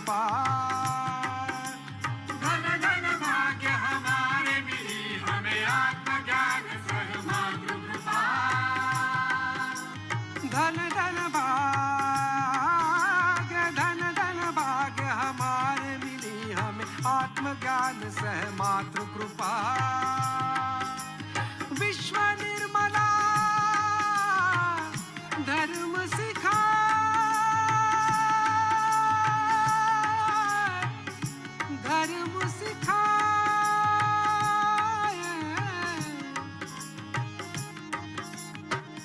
कृपा। धन धन भाग्य हमारे मिली हमें आत्मज्ञान सह मातृ कृपा। धन धन भाग्य हमारे मिली हमें आत्मज्ञान सह मातृ कृपा। विश्व निर्मला धर्म सिखाए,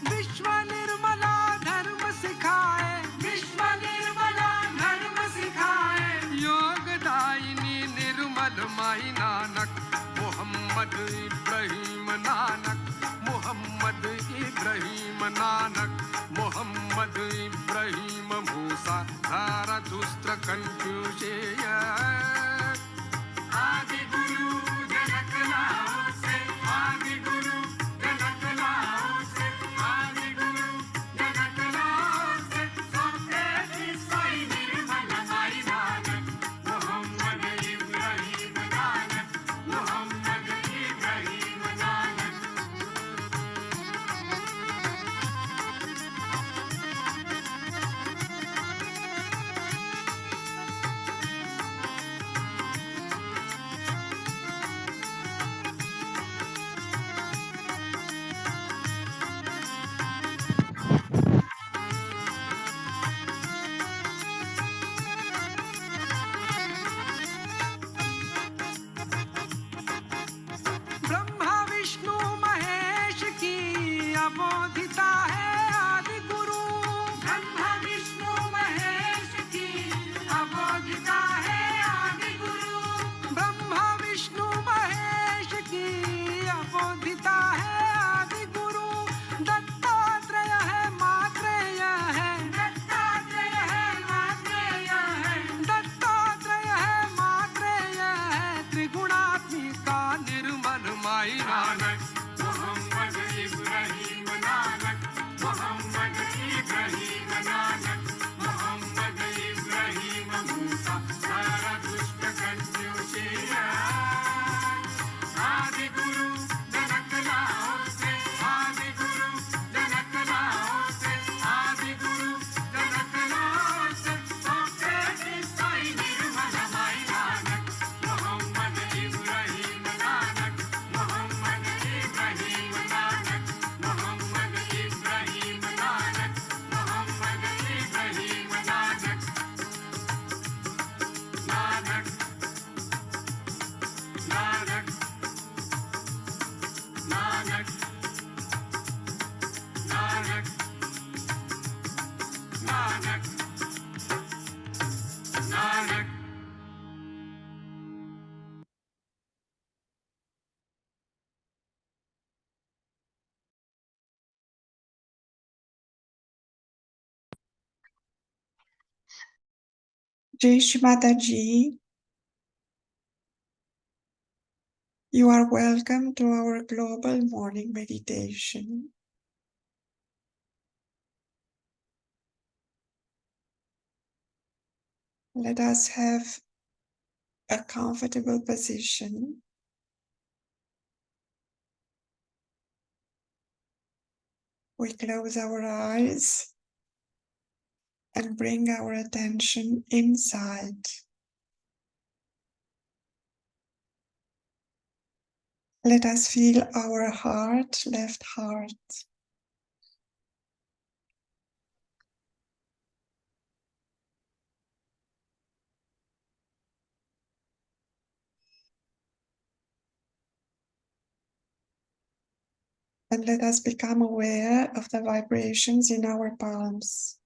विश्व निर्मला धर्म सिखाए, विश्व निर्मला धर्म सिखाए। योगदायिनी निर्मल Mai Nanak, Mohammed Ibrahim Nanak, Mohammed Ibrahim Nanak, Mohammed Ibrahim मूसा ज़ारथुस्त्र कन्फ्यूशियस। आदि गुरु जनक लाओ से, आदि गुरु जनक लाओ से, आदि गुरु जनक लाओ से। सबके ईसाई Nirmal Mai Nanak, Mohammed Ibrahim Nanak, Mohammed Ibrahim Nanak. Brahma Vishnu Mahesh की अबोधिता है आदि गुरु। ब्रह्मा विष्णु महेश की अबोधिता है आदि गुरु। ब्रह्मा विष्णु महेश की अबोधिता है आदि गुरु। दत्तात्रेय है मात्रेय है, दत्तात्रेय है मात्रेय है, दत्तात्रेय है मात्रेय है। त्रिगुणात्मिका निर्मल Mai Nanak, Mohammed Ibrahim Nanak, Mohammed Ibrahim Nanak, Mohammed Ibrahim मूसा ज़ारथुस्त्र कन्फ्यूशियस। आदि गुरु जनक लाओ से, आदि गुरु जनक लाओ से, आदि गुरु जनक लाओ से। सबके ईसाई Nirmal Mai Nanak, Mohammed Ibrahim Nanak, Mohammed Ibrahim Nanak, Mohammed Ibrahim Nanak, Mohammed Ibrahim Nanak. Nanak Nanak Nanak Nanak Nanak Nanak. Shri Mataji, you are welcome to our global morning meditation. Let us have a comfortable position. We close our eyes and bring our attention inside. Let us feel our heart, left heart. And let us become aware of the vibrations in our palms.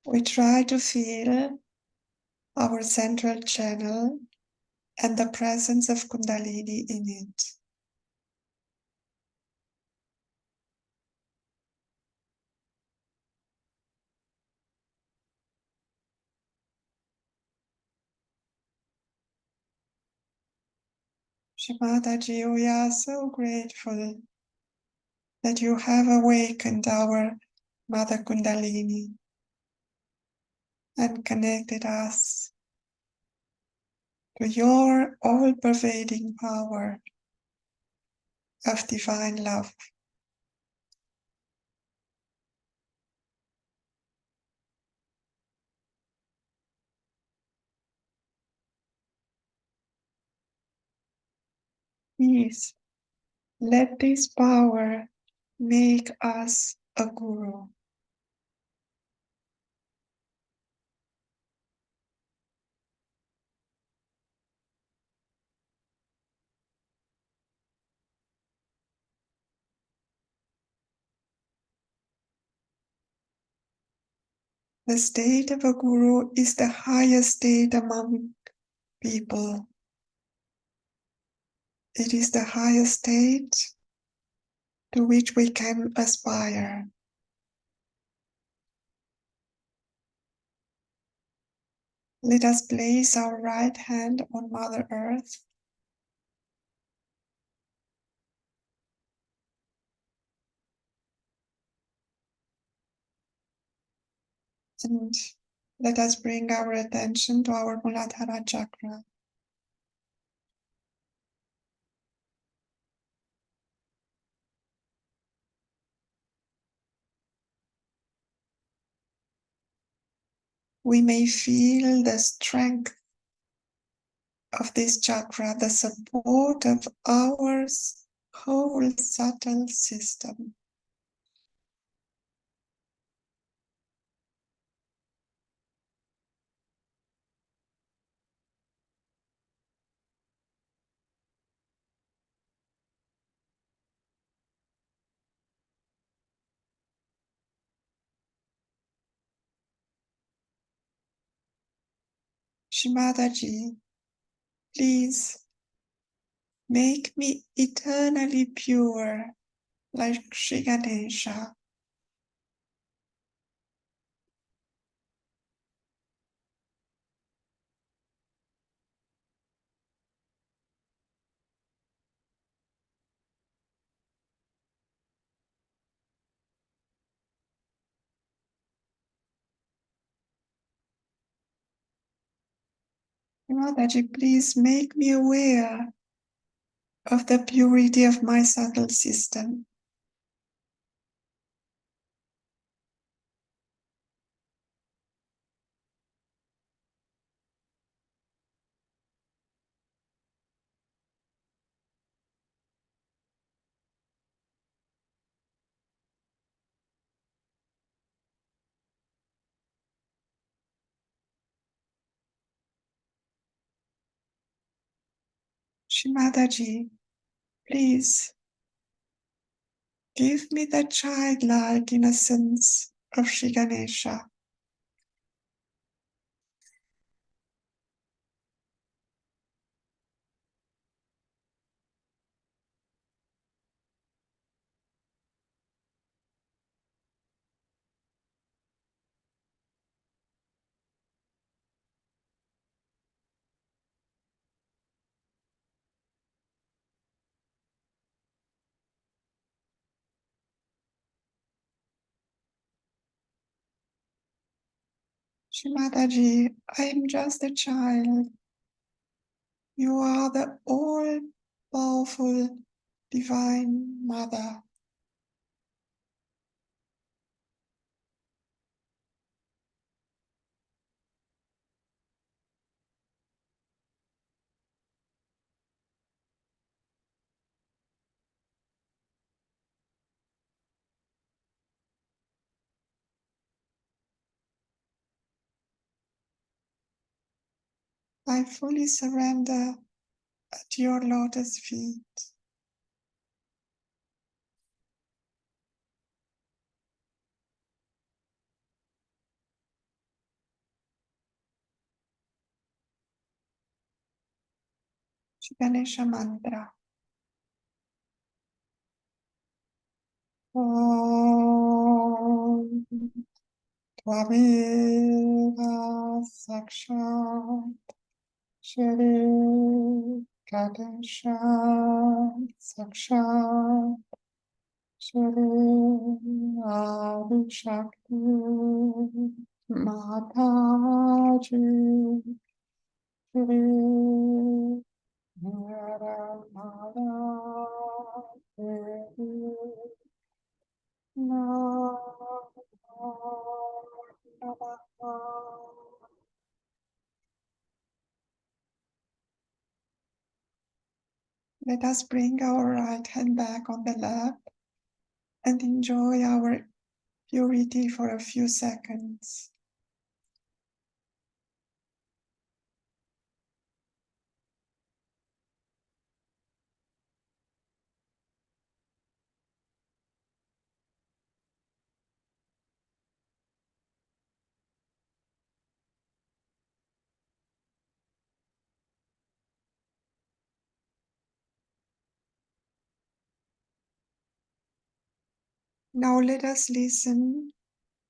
We try to feel our central channel, and the presence of Kundalini in it. Shri Mataji, we are so grateful that you have awakened our Mother Kundalini and connected us to your all-pervading power of divine love. Please let this power make us a guru. The state of a guru is the highest state among people. It is the highest state to which we can aspire. Let us place our right hand on Mother Earth and let us bring our attention to our Muladhara chakra. We may feel the strength of this chakra, the support of our whole subtle system. Shri Mataji, please make me eternally pure like Shri Ganesha. Shri Mataji, please make me aware of the purity of my subtle system. Shri Mataji, please give me the childlike innocence of Shri Ganesha. Shri Mataji, I am just a child. You are the all-powerful Divine Mother. I fully surrender at your lotus feet. Shri Ganesha mantra. Om Tvameva Sakshat Shri Ganesha Sakshat Shri Adi Shakti Mataji Shri Niramala Devi Namaha. Let us bring our right hand back on the lap and enjoy our purity for a few seconds. Now let us listen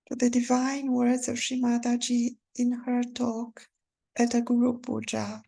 to the divine words of Shri Mataji in her talk at a Guru Puja.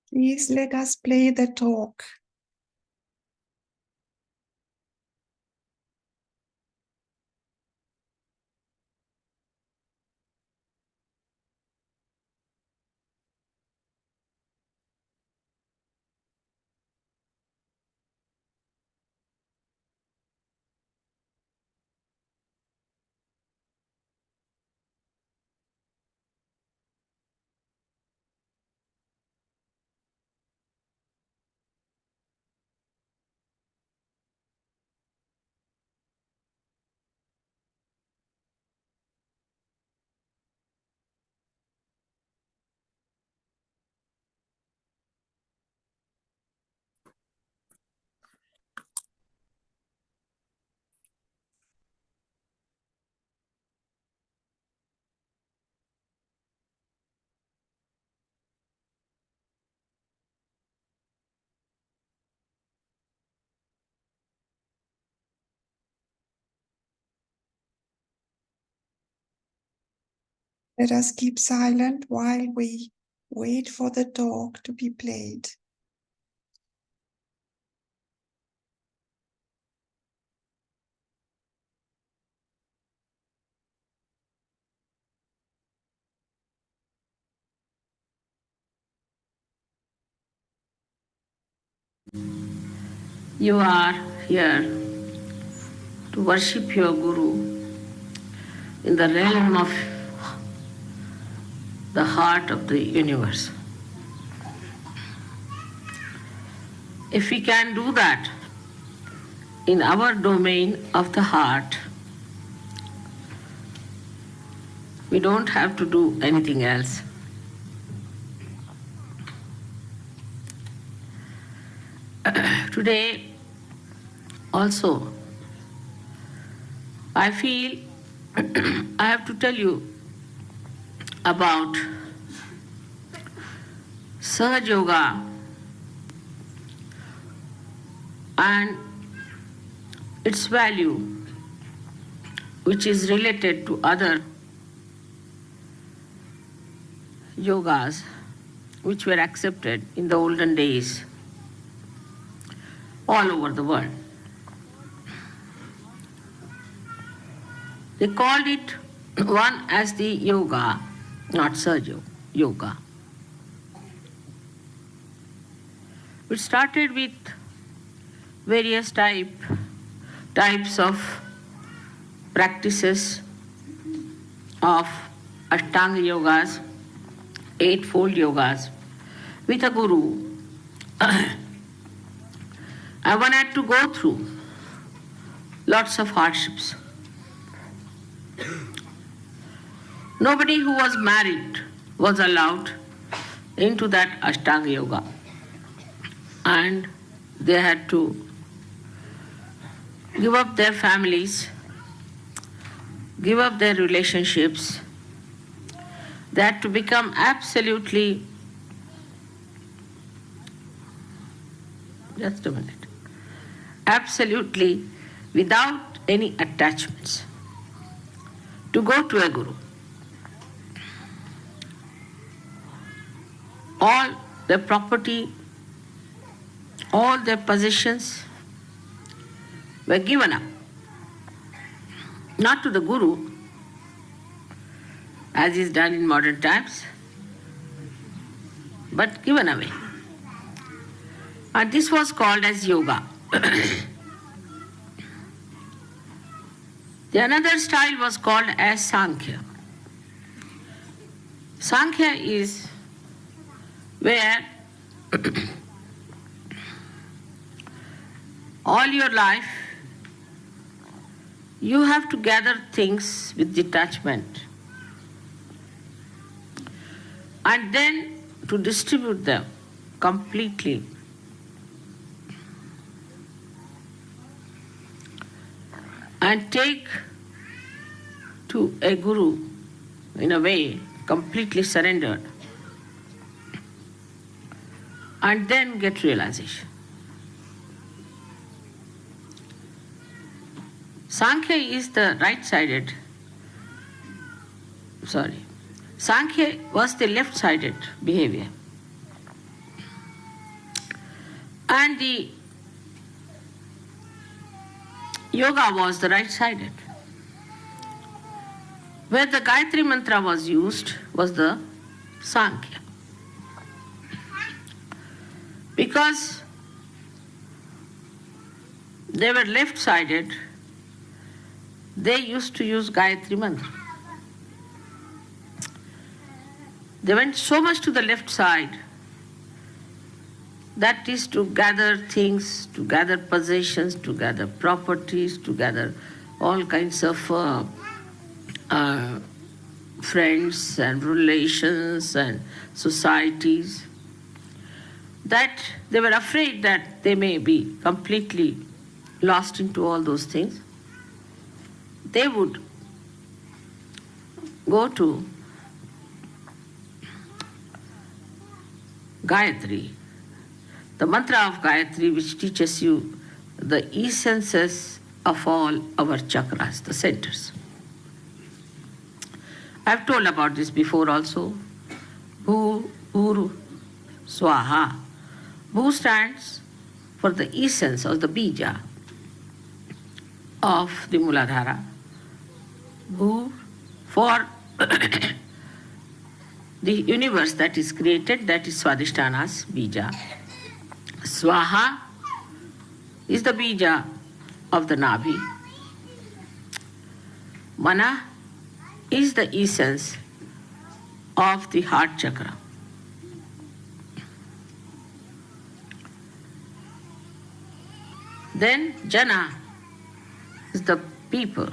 Please let us play the talk. Let us keep silent while we wait for the talk to be played. You are here to worship your Guru in the realm of the heart of the universe. If we can do that in our domain of the heart, we don't have to do anything else. Today also, I feel I have to tell you about Sahaj Yoga and its value, which is related to other yogas which were accepted in the olden days all over the world. They called it one as the yoga, not Sahaj Yoga. It started with various types of practices of Ashtanga yogas eightfold yogas with a guru, and one had to go through lots of hardships. Nobody who was married was allowed into that Ashtanga Yoga, and they had to give up their families, give up their relationships. They had to become absolutely, just a minute, absolutely without any attachments to go to a guru. All their property, all their possessions were given up, not to the guru, as is done in modern times, but given away. And this was called as yoga. The another style was called as Sankhya. Sankhya is where all your life you have to gather things with detachment and then to distribute them completely. And take to a guru, in a way, completely surrendered, and then get realization. Sankhya is the right-sided, Sankhya was the left-sided behavior. And the yoga was the right-sided. Where the Gayatri mantra was used was the Sankhya. Because they were left-sided, they used to use Gayatri mantra. They went so much to the left side, that is to gather things, to gather possessions, to gather properties, to gather all kinds of friends and relations and societies, that they were afraid that they may be completely lost into all those things. They would go to Gayatri, the mantra of Gayatri, which teaches you the essences of all our chakras, the centers. I've told about this before also. Bhu, Uru, Swaha. Bhu stands for the essence of the bija of the Muladhara. Bhu for the universe that is created, that is Swadhisthana's bija. Swaha is the bija of the Nabhi. Mana is the essence of the heart chakra. Then Jana is the people,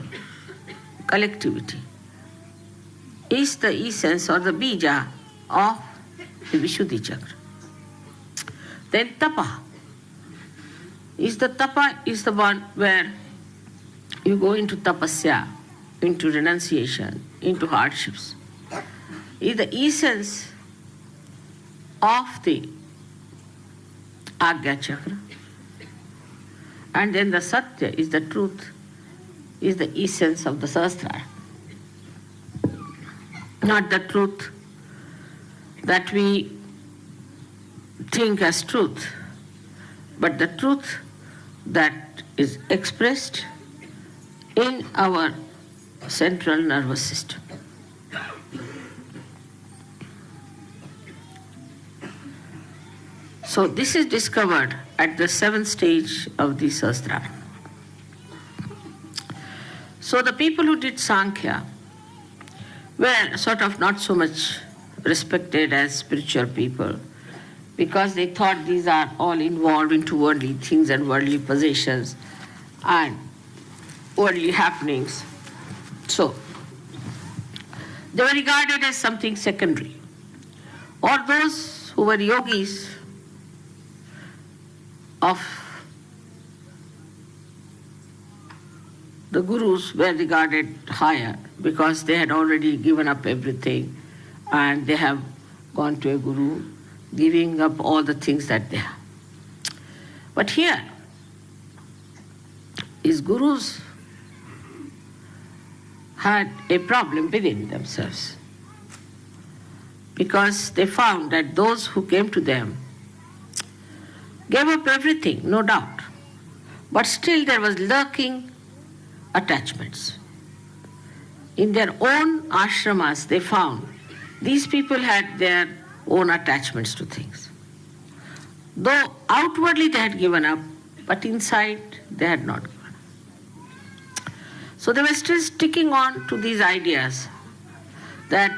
collectivity, is the essence or the bija of the Vishuddhi chakra. Then Tapa is the one where you go into tapasya, into renunciation, into hardships. Is the essence of the Agya chakra. And then the Satya is the truth, is the essence of the Sahasrara. Not the truth that we think as truth, but the truth that is expressed in our central nervous system. So this is discovered at the 7th stage of the Sahasrara. So the people who did Sankhya were sort of not so much respected as spiritual people because they thought these are all involved into worldly things and worldly possessions and worldly happenings. So, they were regarded as something secondary. Or those who were yogis of the gurus were regarded higher because they had already given up everything and they have gone to a guru, giving up all the things that they have. But here, his gurus had a problem within themselves because they found that those who came to them gave up everything, no doubt, but still there was lurking attachments. In their own ashramas, they found these people had their own attachments to things. Though outwardly they had given up, but inside they had not given up. So they were still sticking on to these ideas that,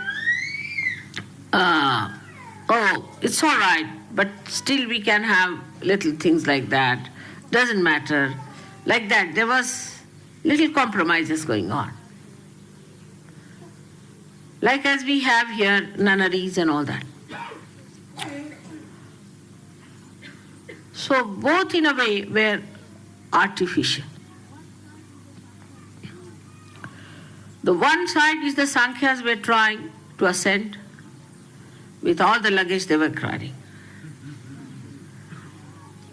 it's all right, but still we can have little things like that, doesn't matter. Like that, there was little compromises going on. Like as we have here, nunneries and all that. So both in a way were artificial. The one side is the Sankhyas were trying to ascend with all the luggage they were carrying.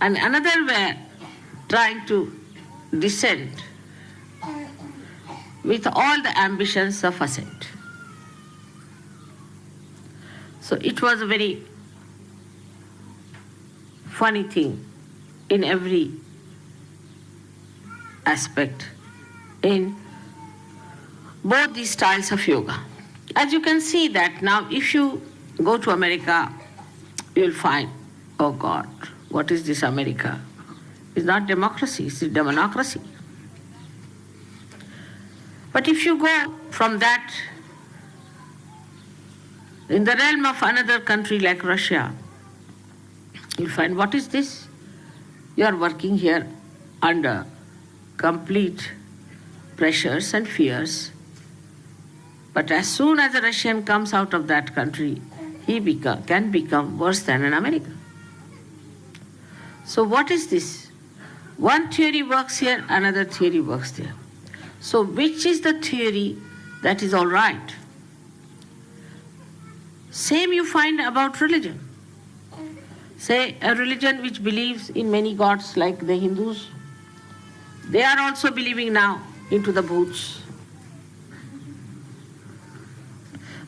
And another were trying to descend with all the ambitions of ascent. So it was a very funny thing in every aspect in both these styles of yoga. As you can see that now if you go to America, you'll find, oh God, what is this America? It's not democracy, it's democracy. But if you go from that in the realm of another country like Russia, you'll find, what is this? You are working here under complete pressures and fears. But as soon as a Russian comes out of that country, he can become worse than an American. So what is this? One theory works here, another theory works there. So which is the theory that is all right? Same you find about religion. Say a religion which believes in many gods like the Hindus, they are also believing now into the bhoots.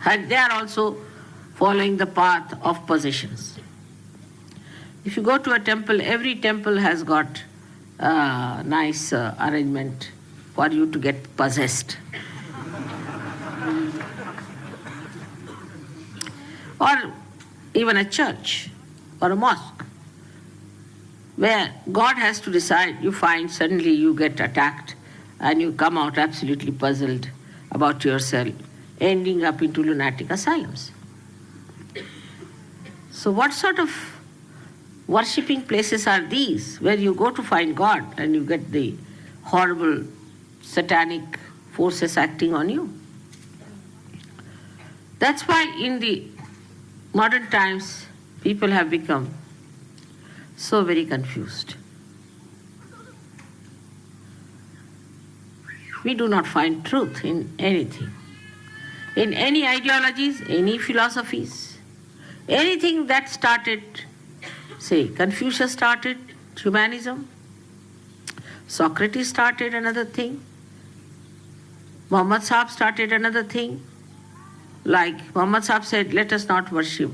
And they are also following the path of possessions. If you go to a temple, every temple has got a nice arrangement for you to get possessed. Or even a church or a mosque, where God has to decide, you find suddenly you get attacked and you come out absolutely puzzled about yourself, ending up into lunatic asylums. So what sort of worshipping places are these, where you go to find God and you get the horrible satanic forces acting on you? That's why in the modern times, people have become so very confused. We do not find truth in anything, in any ideologies, any philosophies, anything that started, say, Confucius started humanism, Socrates started another thing, Muhammad Sahib started another thing. Like Muhammad Sahib said, let us not worship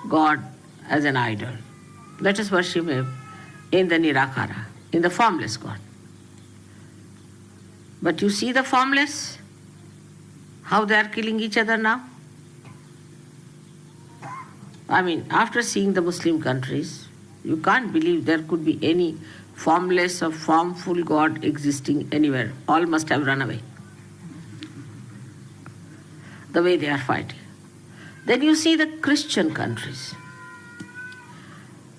God as an idol. Let us worship Him in the Nirakara, in the formless God. But you see the formless, how they are killing each other now? I mean, after seeing the Muslim countries, you can't believe there could be any formless or formful God existing anywhere. All must have run away. The way they are fighting. Then you see the Christian countries.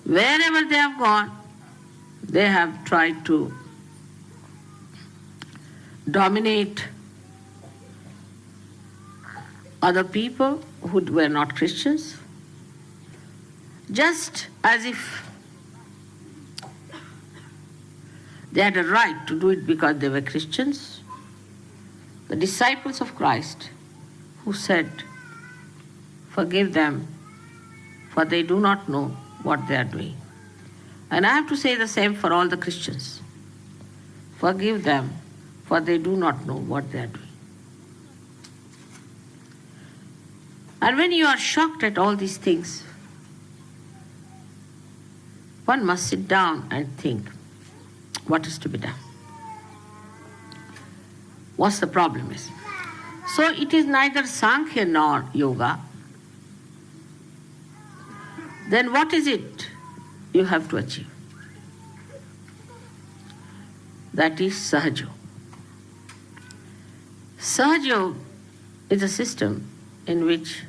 Wherever they have gone, they have tried to dominate other people who were not Christians, just as if they had a right to do it because they were Christians. The disciples of Christ who said, "Forgive them, for they do not know what they are doing." And I have to say the same for all the Christians. Forgive them, for they do not know what they are doing. And when you are shocked at all these things, one must sit down and think, what is to be done? What's the problem is? So it is neither Sankhya nor Yoga. Then what is it you have to achieve? That is Sahaja. Sahaja is a system in which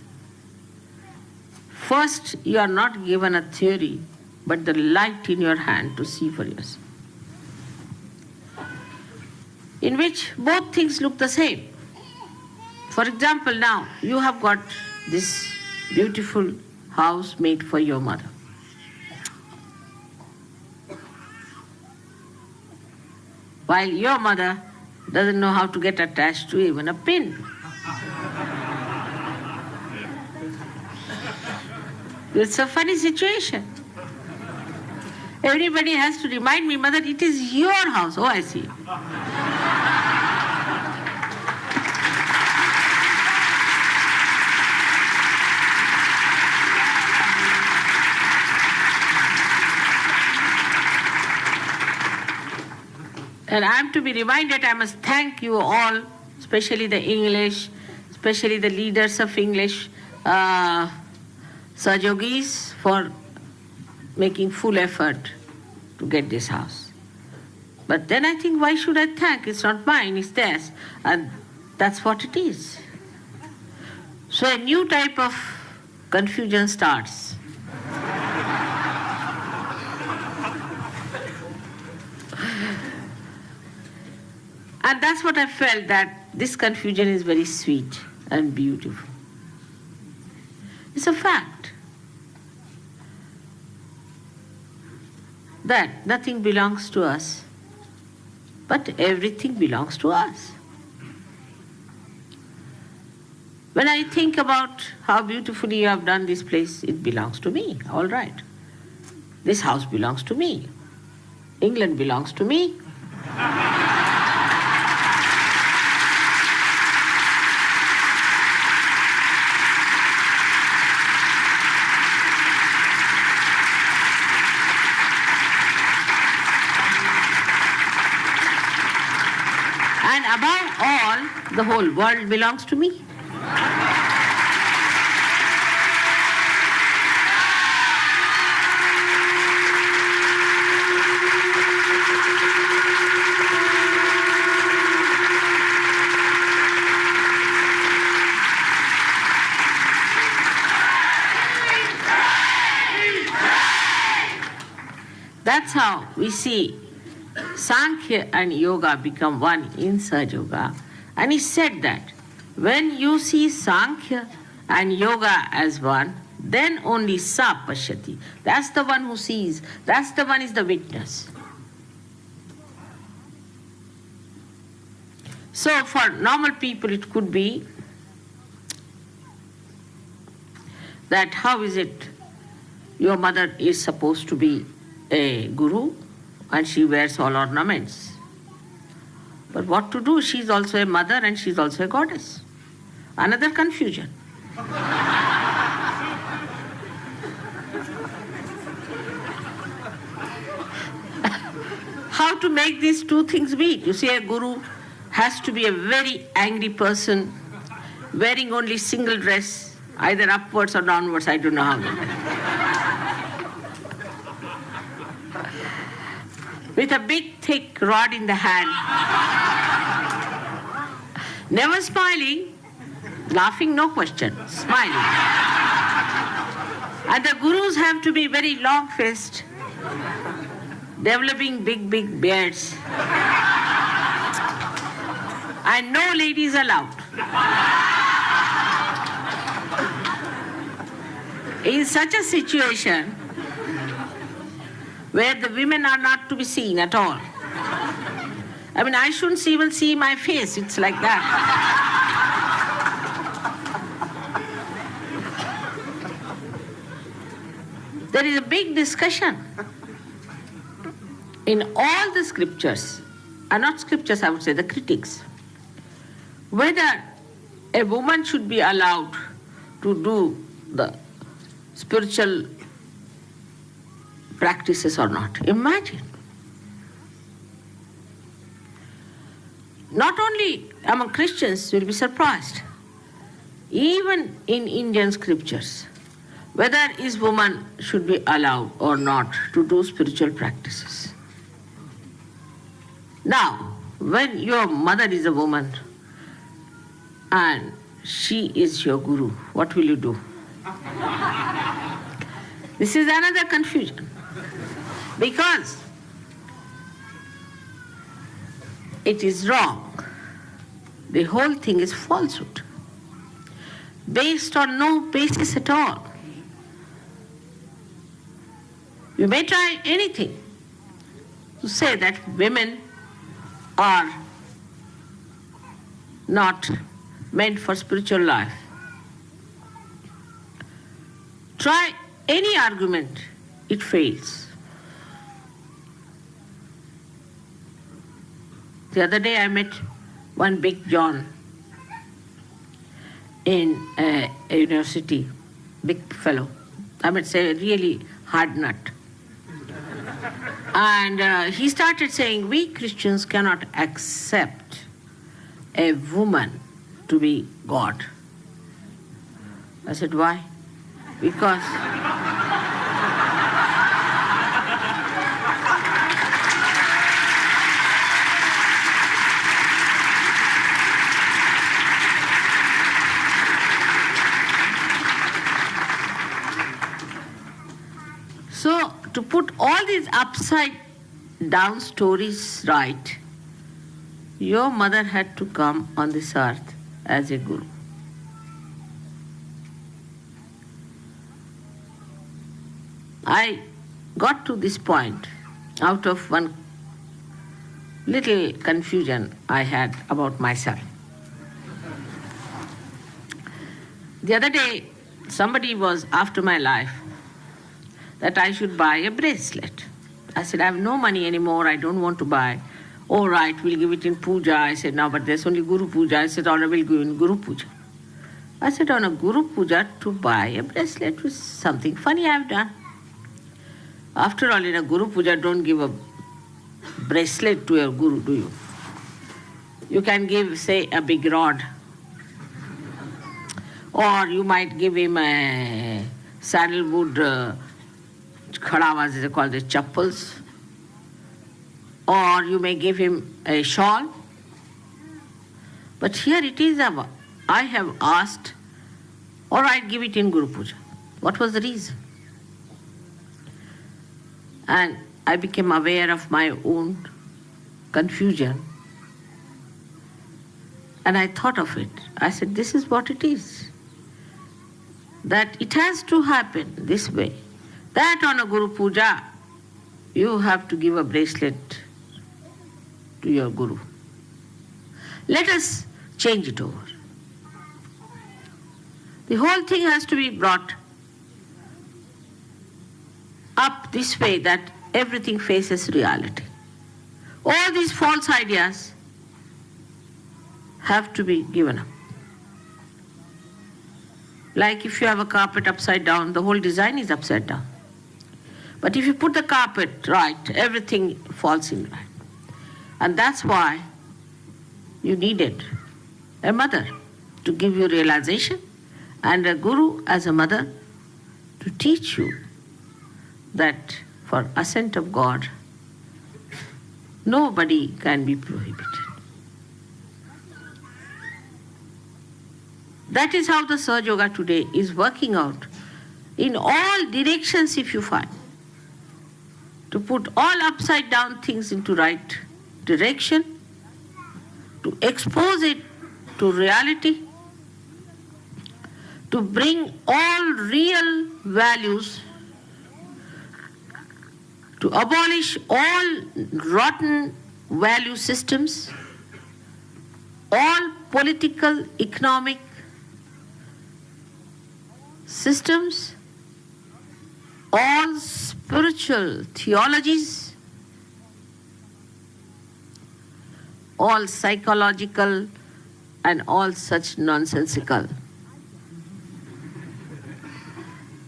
first you are not given a theory, but the light in your hand to see for yourself, in which both things look the same. For example, now you have got this beautiful house made for your mother. While your mother doesn't know how to get attached to even a pin. It's a funny situation. Everybody has to remind me, "Mother, it is your house." Oh, I see. And I am to be reminded, I must thank you all, especially the English, especially the leaders of English, Sahajogis, for making full effort to get this house. But then I think, why should I thank? It's not mine, it's theirs. And that's what it is. So a new type of confusion starts. And that's what I felt, that this confusion is very sweet and beautiful. It's a fact that nothing belongs to us, but everything belongs to us. When I think about how beautifully you have done this place, it belongs to me, all right. This house belongs to me. England belongs to me. And above all, the whole world belongs to me. That's how we see Sankhya and Yoga become one in Sahaja Yoga. And he said that when you see Sankhya and Yoga as one, then only Sa Pashyati. That's the one who sees. That's the one is the witness. So for normal people it could be that how is it your mother is supposed to be a guru and she wears all ornaments. But what to do? She's also a mother and she's also a goddess. Another confusion. How to make these two things meet? You see, a guru has to be a very angry person, wearing only single dress, either upwards or downwards, I don't know how. With a big thick rod in the hand. Never smiling, laughing no question, smiling. And the gurus have to be very long-faced, developing big beards. And no ladies allowed. In such a situation, where the women are not to be seen at all. I mean, I shouldn't even see my face, it's like that. There is a big discussion in all the scriptures, and not scriptures, I would say, the critics, whether a woman should be allowed to do the spiritual practices or not. Imagine. Not only among Christians, you'll be surprised, even in Indian scriptures, whether is woman should be allowed or not to do spiritual practices. Now, when your mother is a woman and she is your guru, what will you do? This is another confusion. Because it is wrong. The whole thing is falsehood, based on no basis at all. You may try anything to say that women are not meant for spiritual life. Try any argument, it fails. The other day I met one big John in a university, big fellow. I would say really hard nut. And he started saying, we Christians cannot accept a woman to be God. I said, why? Because so to put all these upside down stories right, your mother had to come on this earth as a guru. I got to this point out of one little confusion I had about myself. The other day, somebody was after my life that I should buy a bracelet. I said, I have no money anymore, I don't want to buy. All right, we'll give it in puja. I said, no, but there's only Guru Puja. I said, all right, we'll give in Guru Puja. I said, on a Guru Puja to buy a bracelet was something funny I've done. After all, in a Guru Puja, don't give a bracelet to your Guru, do you? You can give, say, a big rod. Or you might give him a sandalwood khadavas, they call the chappals. Or you may give him a shawl. But here it is, I have asked, all right, give it in Guru Puja. What was the reason? And I became aware of my own confusion. And I thought of it. I said, this is what it is. That it has to happen this way. That on a Guru Puja, you have to give a bracelet to your Guru. Let us change it over. The whole thing has to be brought up this way that everything faces reality. All these false ideas have to be given up. Like if you have a carpet upside down, the whole design is upside down. But if you put the carpet right, everything falls in line. And that's why you needed a mother to give you realization and a guru as a mother to teach you that for ascent of God, nobody can be prohibited. That is how the Sahaja Yoga today is working out in all directions if you find, to put all upside down things into right direction, to expose it to reality, to bring all real values, to abolish all rotten value systems, all political, economic systems, all spiritual theologies, all psychological and all such nonsensical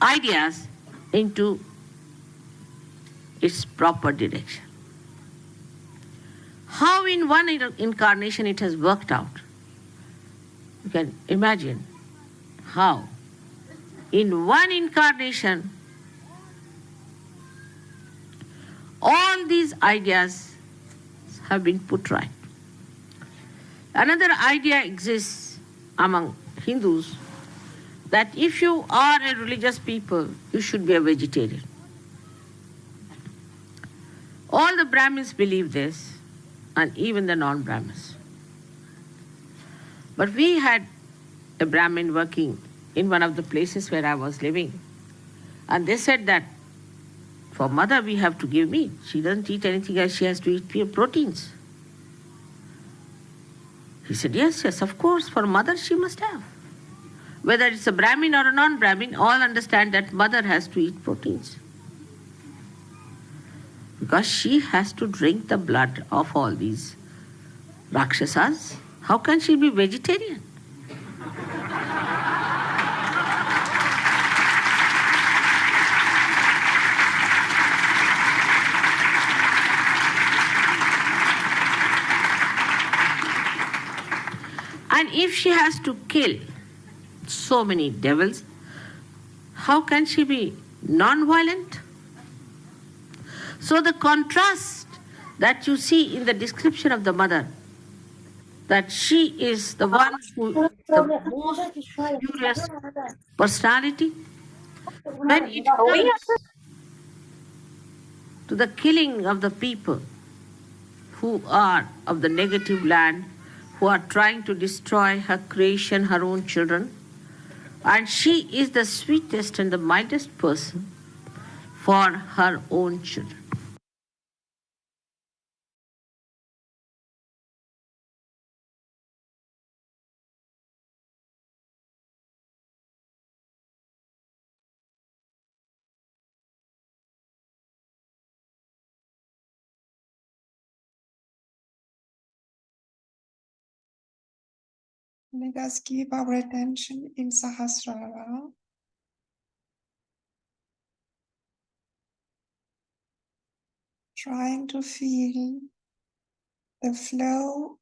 ideas into its proper direction. How in one incarnation it has worked out. You can imagine how in one incarnation all these ideas have been put right. Another idea exists among Hindus that if you are a religious people, you should be a vegetarian. All the Brahmins believe this, and even the non-Brahmins. But we had a Brahmin working in one of the places where I was living, and they said that for mother we have to give meat. She doesn't eat anything else, she has to eat pure proteins. He said, yes, of course, for mother she must have. Whether it's a Brahmin or a non-Brahmin, all understand that mother has to eat proteins. Because she has to drink the blood of all these Rakshasas. How can she be vegetarian? And if she has to kill so many devils, how can she be non-violent? So the contrast that you see in the description of the mother, that she is the one who is the most furious personality, when it comes to the killing of the people who are of the negative land, who are trying to destroy her creation, her own children, and she is the sweetest and the mildest person for her own children. Let us keep our attention in Sahasrara. Trying to feel the flow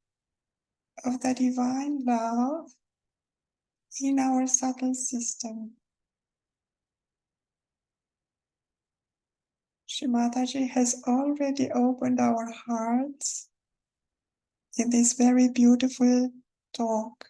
of the divine love in our subtle system. Shri Mataji has already opened our hearts in this very beautiful talk.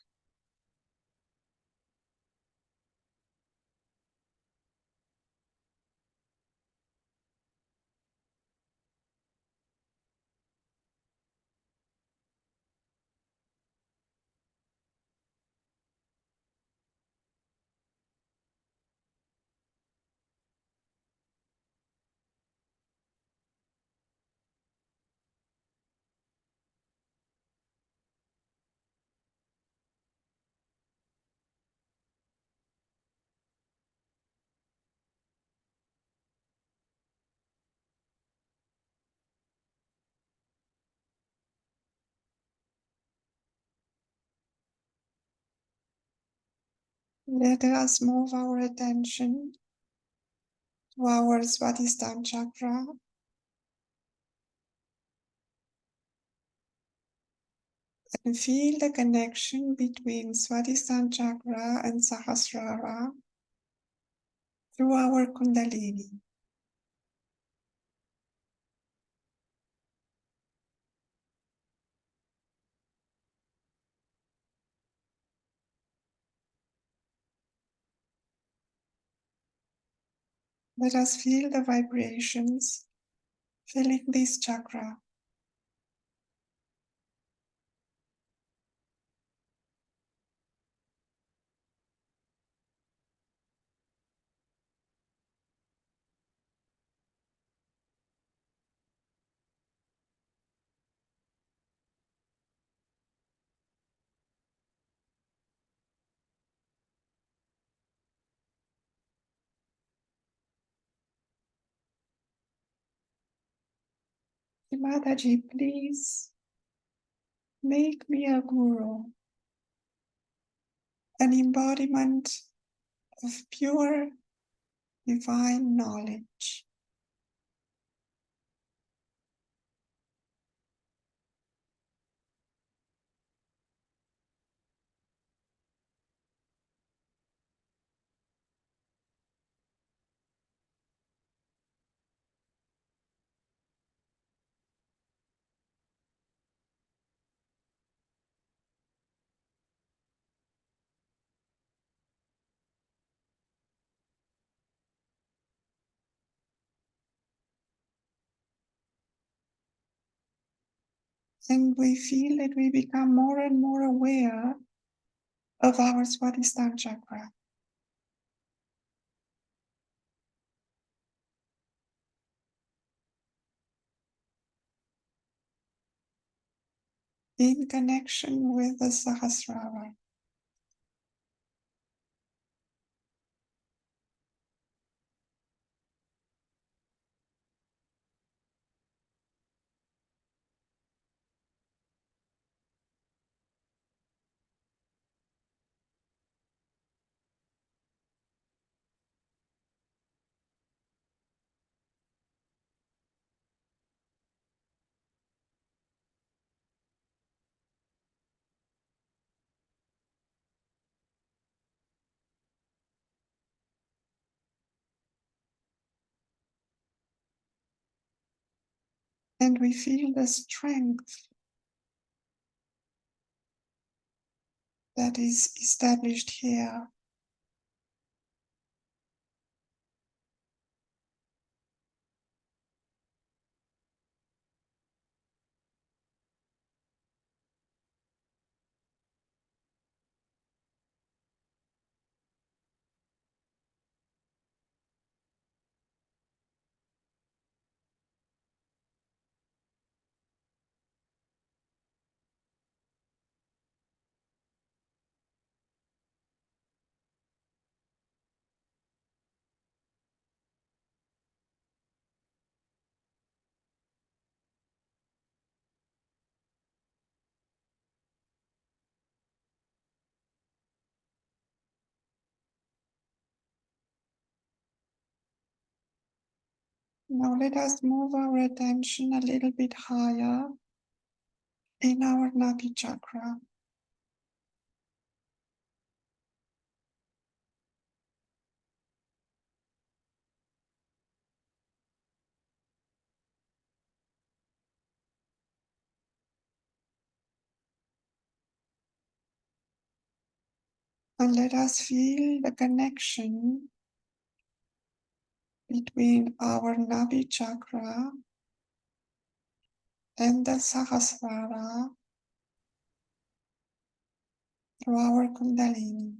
Let us move our attention to our Swadhisthana chakra. And feel the connection between Swadhisthana chakra and Sahasrara through our Kundalini. Let us feel the vibrations filling this chakra. Mataji, please make me a guru, an embodiment of pure divine knowledge. And we feel that we become more and more aware of our Swadhisthana chakra, in connection with the Sahasrara. And we feel the strength that is established here. Now let us move our attention a little bit higher in our Nadi chakra. And let us feel the connection between our Nadi chakra and the Sahasrara through our Kundalini.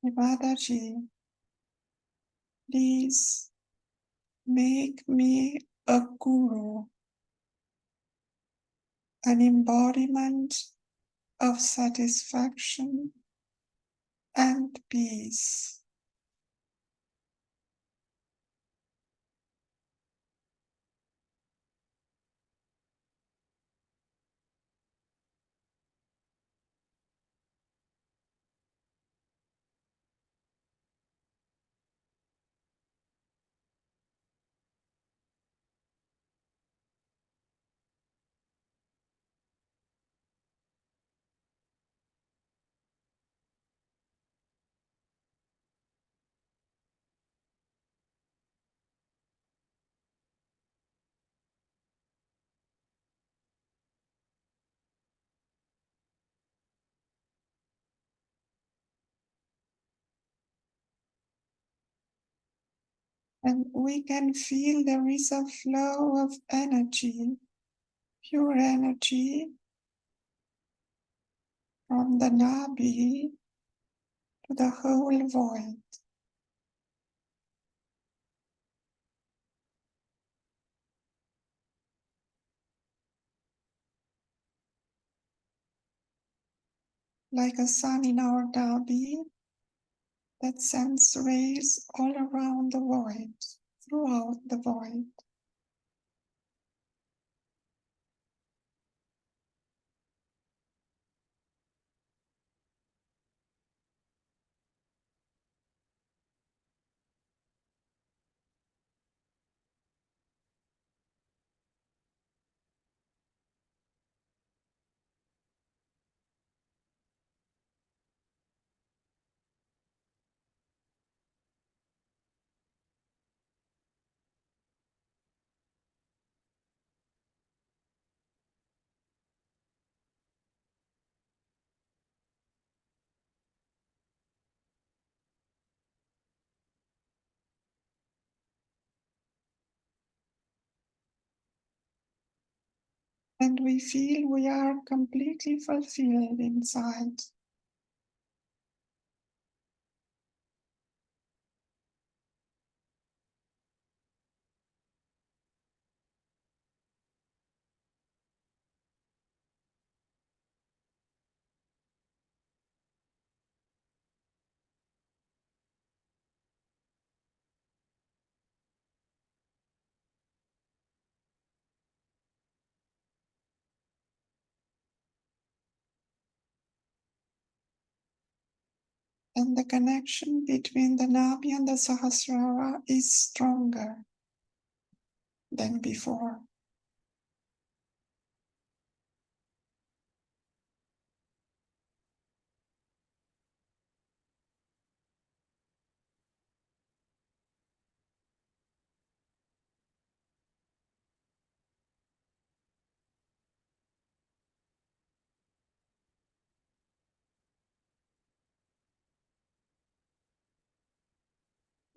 Mataji, please make me a guru, an embodiment of satisfaction and peace. And we can feel there is a flow of energy, pure energy, from the Nabi to the whole void. Like a sun in our Nabi that sends rays all around the void, throughout the void. And we feel we are completely fulfilled inside. And the connection between the Nabi and the Sahasrara is stronger than before.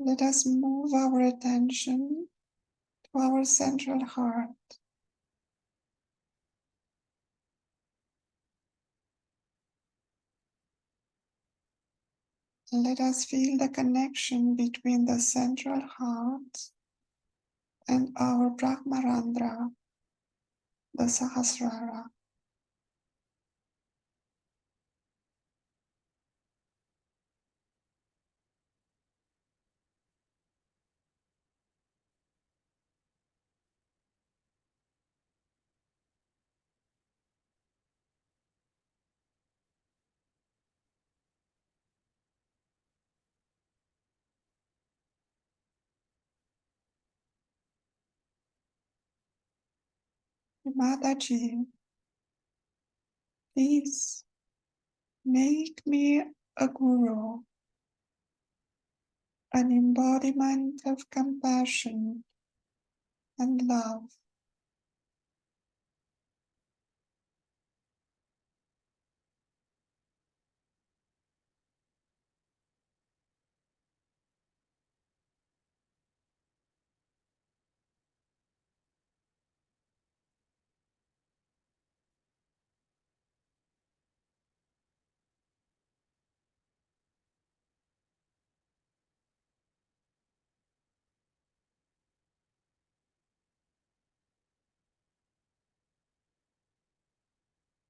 Let us move our attention to our central heart. Let us feel the connection between the central heart and our Brahmarandra, the Sahasrara. Mataji, please make me a guru, an embodiment of compassion and love.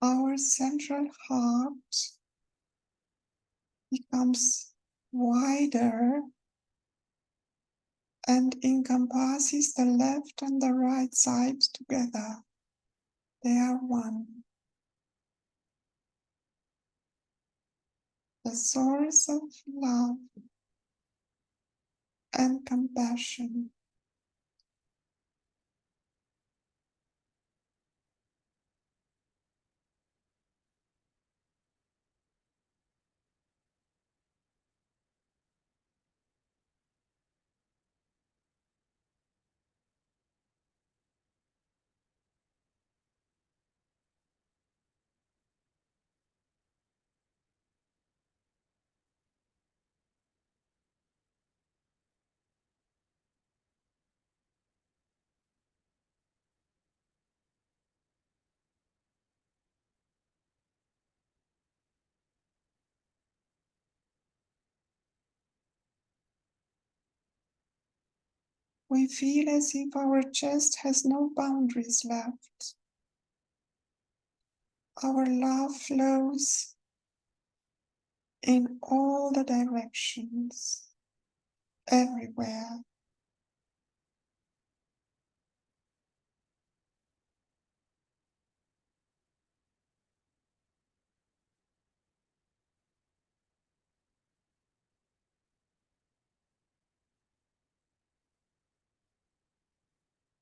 Our central heart becomes wider and encompasses the left and the right side together. They are one. The source of love and compassion. We feel as if our chest has no boundaries left. Our love flows in all the directions, everywhere.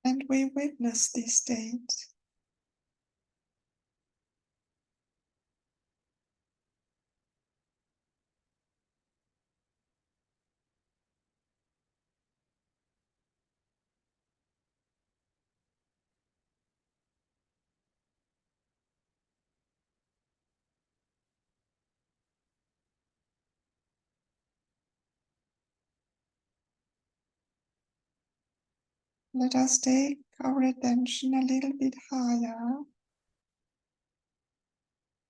And we witness this state. Let us take our attention a little bit higher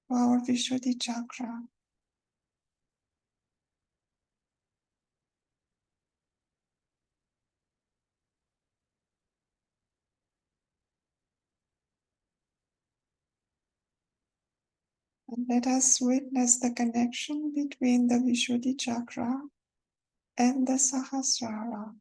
to our Vishuddhi chakra. And let us witness the connection between the Vishuddhi chakra and the Sahasrara.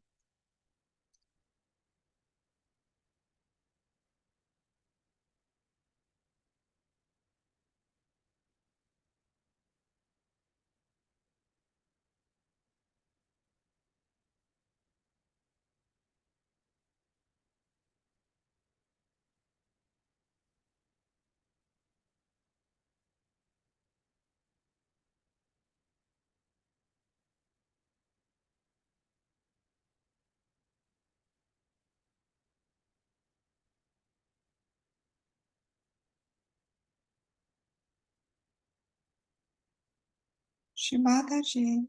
Shri Mataji,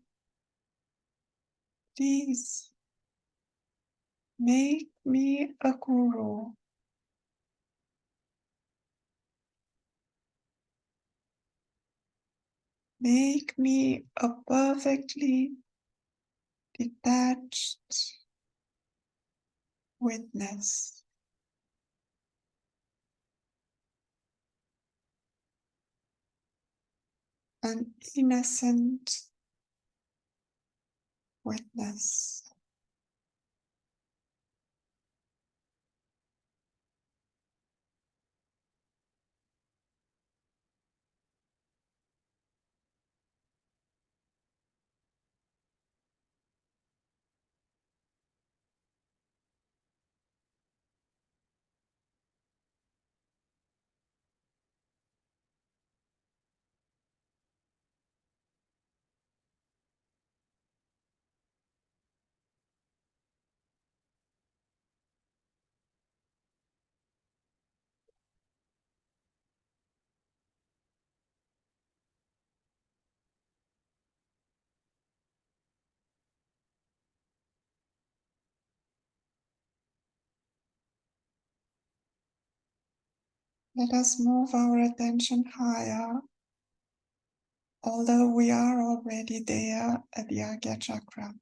please make me a guru. Make me a perfectly detached witness. An innocent witness. Let us move our attention higher, although we are already there at the Agya Chakra.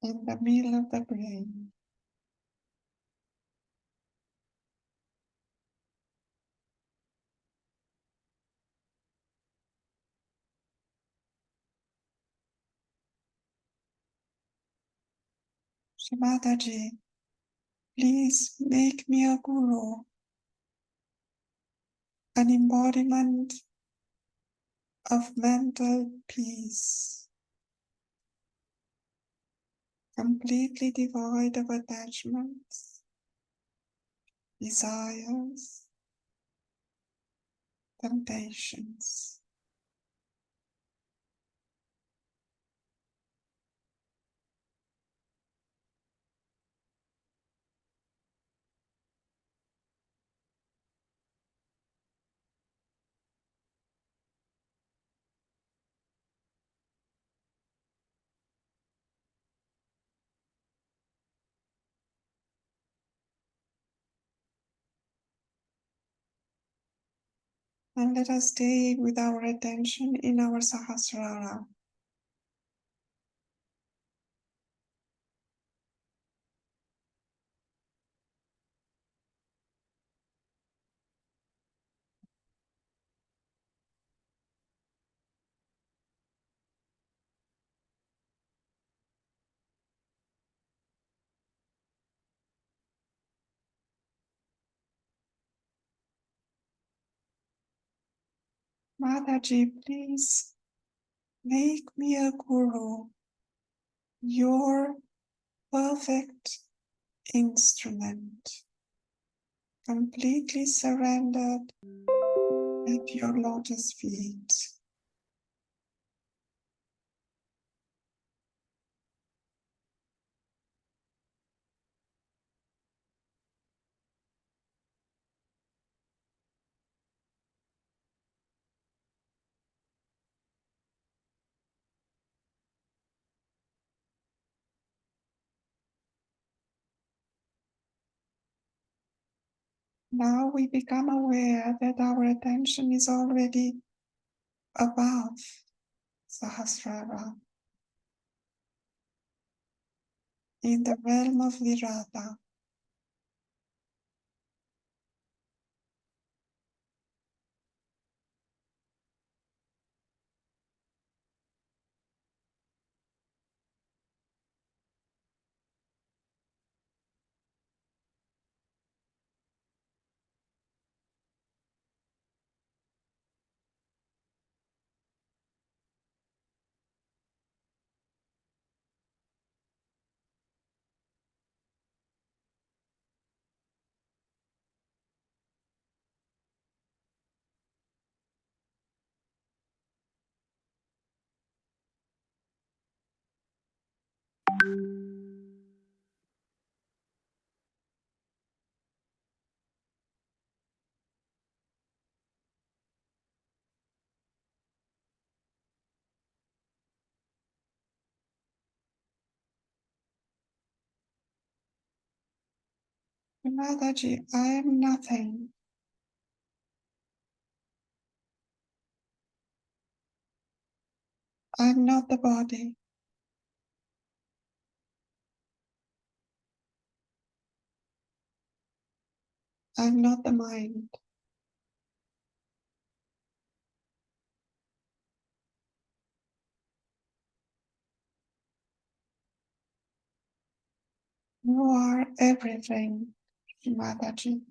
In the middle of the brain. Shri Mataji, please make me a guru, an embodiment of mental peace, completely devoid of attachments, desires, temptations. And let us stay with our attention in our Sahasrara. Mataji, please make me a guru, your perfect instrument, completely surrendered at your lotus feet. Now we become aware that our attention is already above Sahasrara, in the realm of Virata. Mataji, I am nothing. I'm not the body. I'm not the mind. You are everything, Mataji.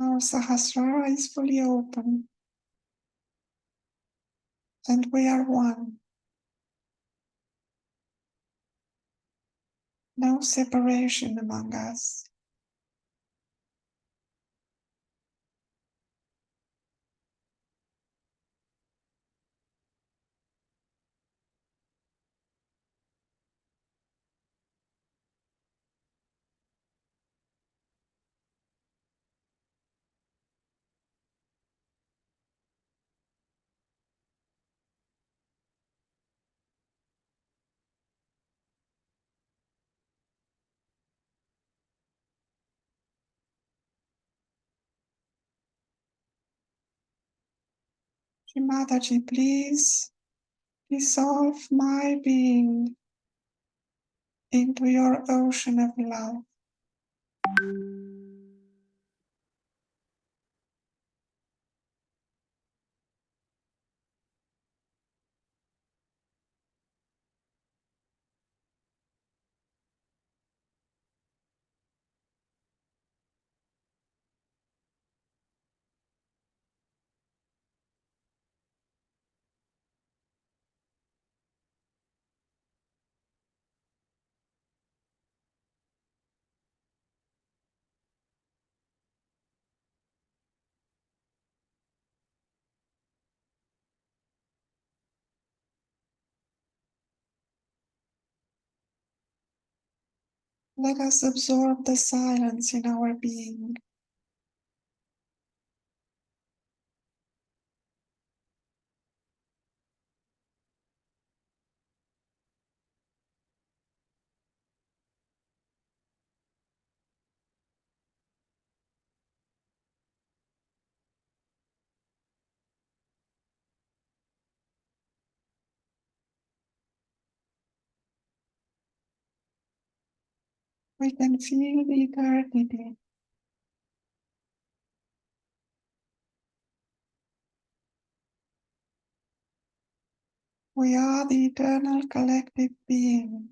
Our Sahasrara is fully open, and we are one. No separation among us. Mataji, please dissolve my being into your ocean of love. Let us absorb the silence in our being. We can feel the eternity. We are the eternal collective being.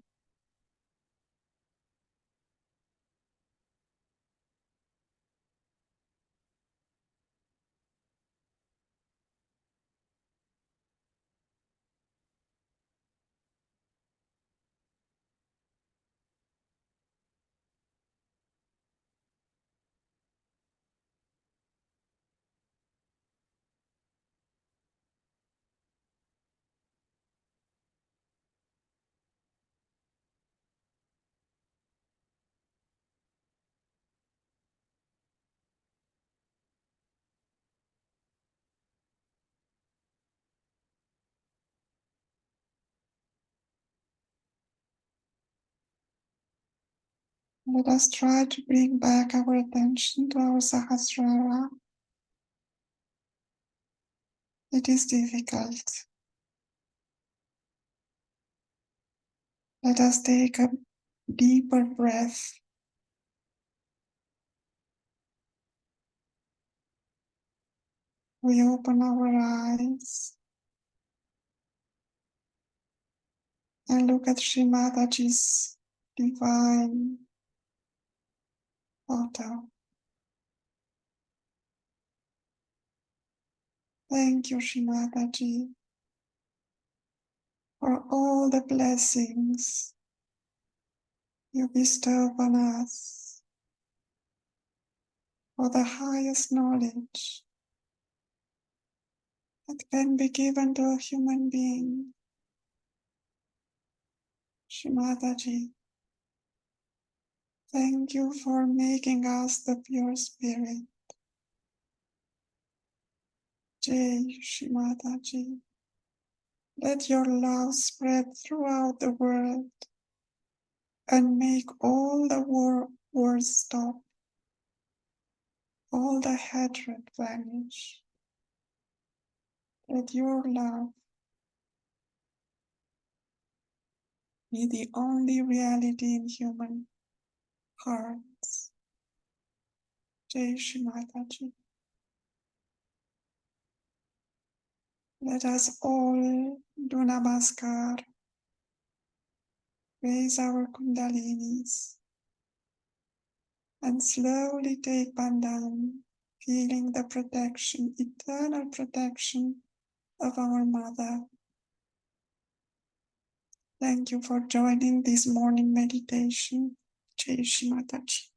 Let us try to bring back our attention to our Sahasrara. It is difficult. Let us take a deeper breath. We open our eyes and look at Shri Mataji's divine photo. Thank you, Shri Mataji, for all the blessings you bestow upon us, for the highest knowledge that can be given to a human being. Shri Mataji, thank you for making us the pure spirit. Jai Shri Mataji. Let your love spread throughout the world and make all the wars stop, all the hatred vanish. Let your love be the only reality in human hearts. Jai Shri Mataji. Let us all do namaskar, raise our kundalinis, and slowly take bandhan, feeling the protection, eternal protection of our Mother. Thank you for joining this morning meditation. Jai Shri Mataji.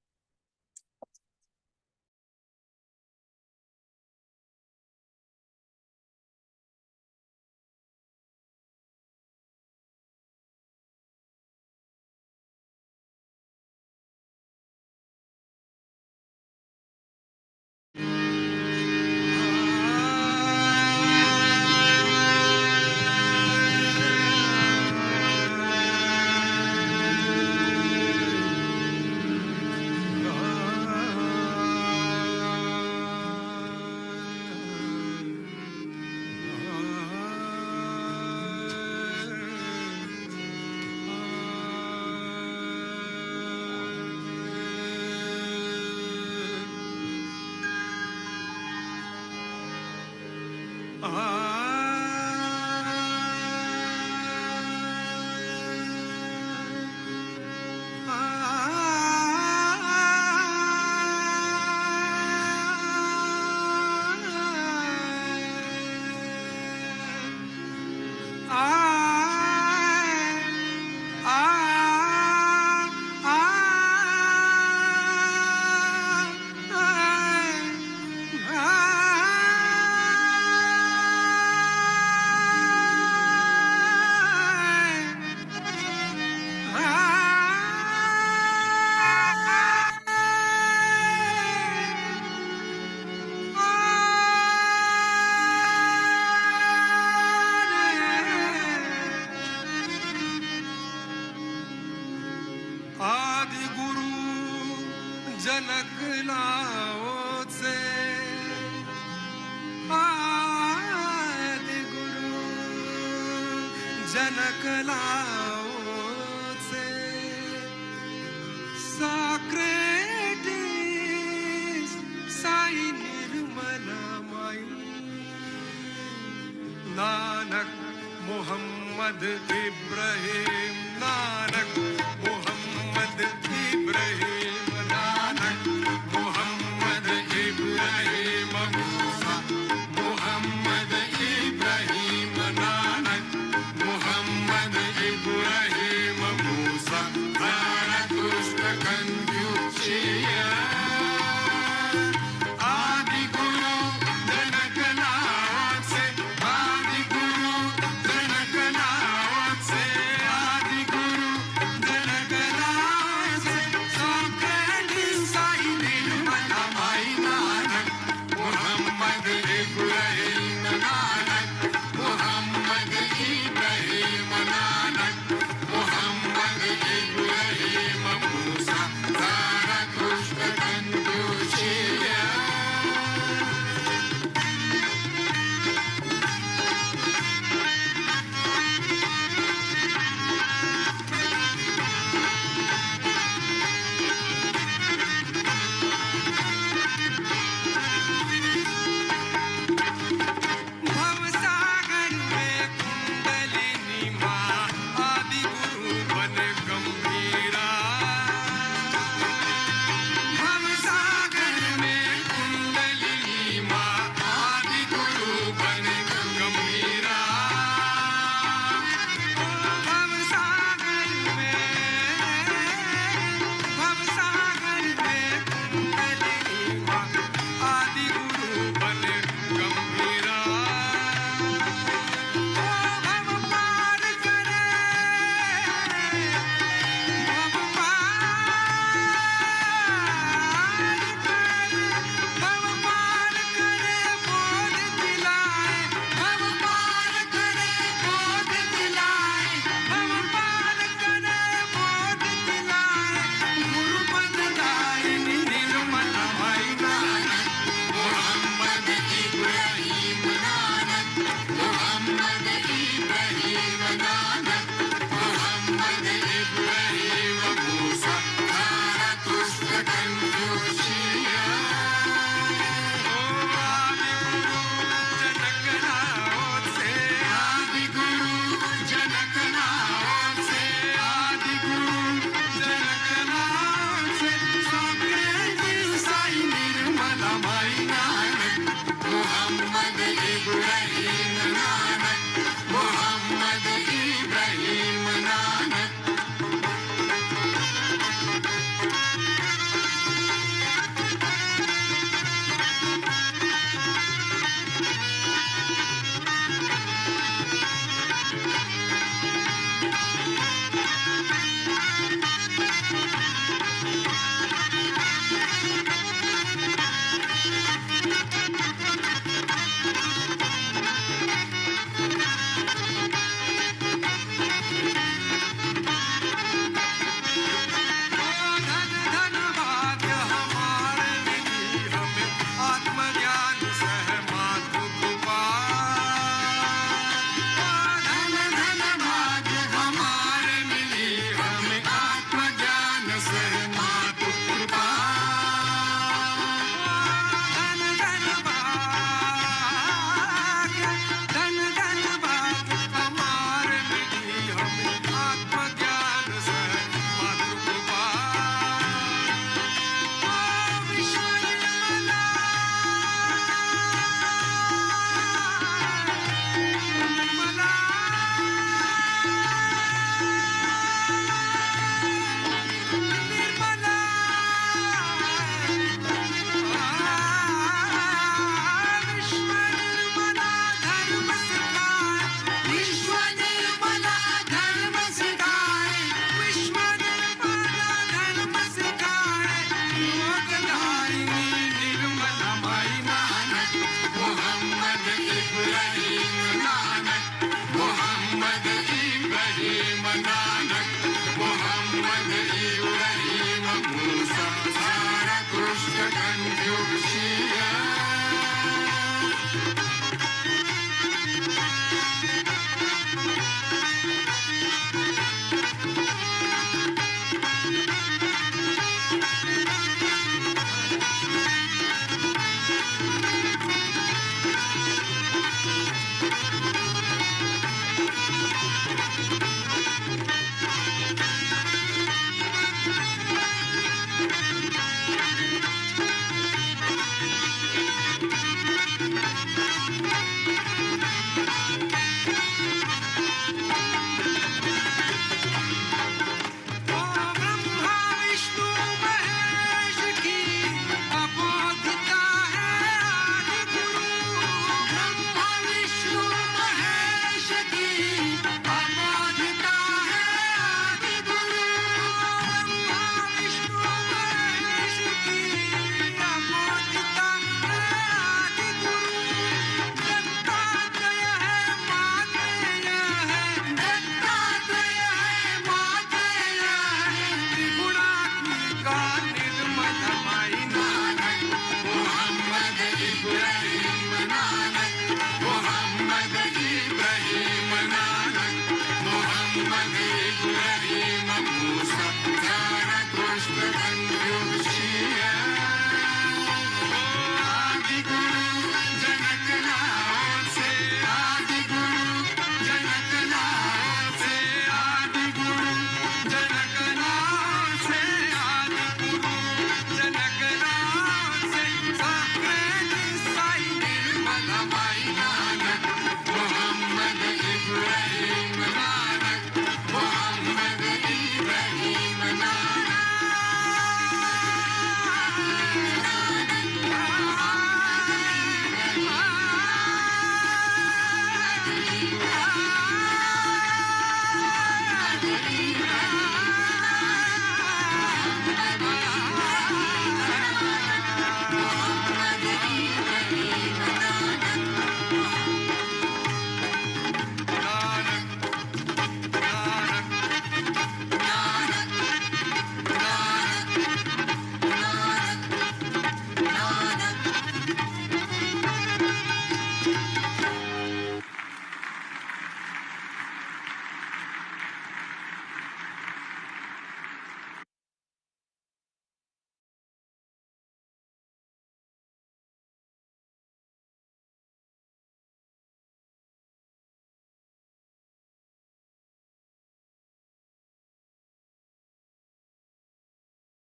जनकलाओचे Socrates Sai Nirmal Mai Nanak Mohammed Ibrahim Nanak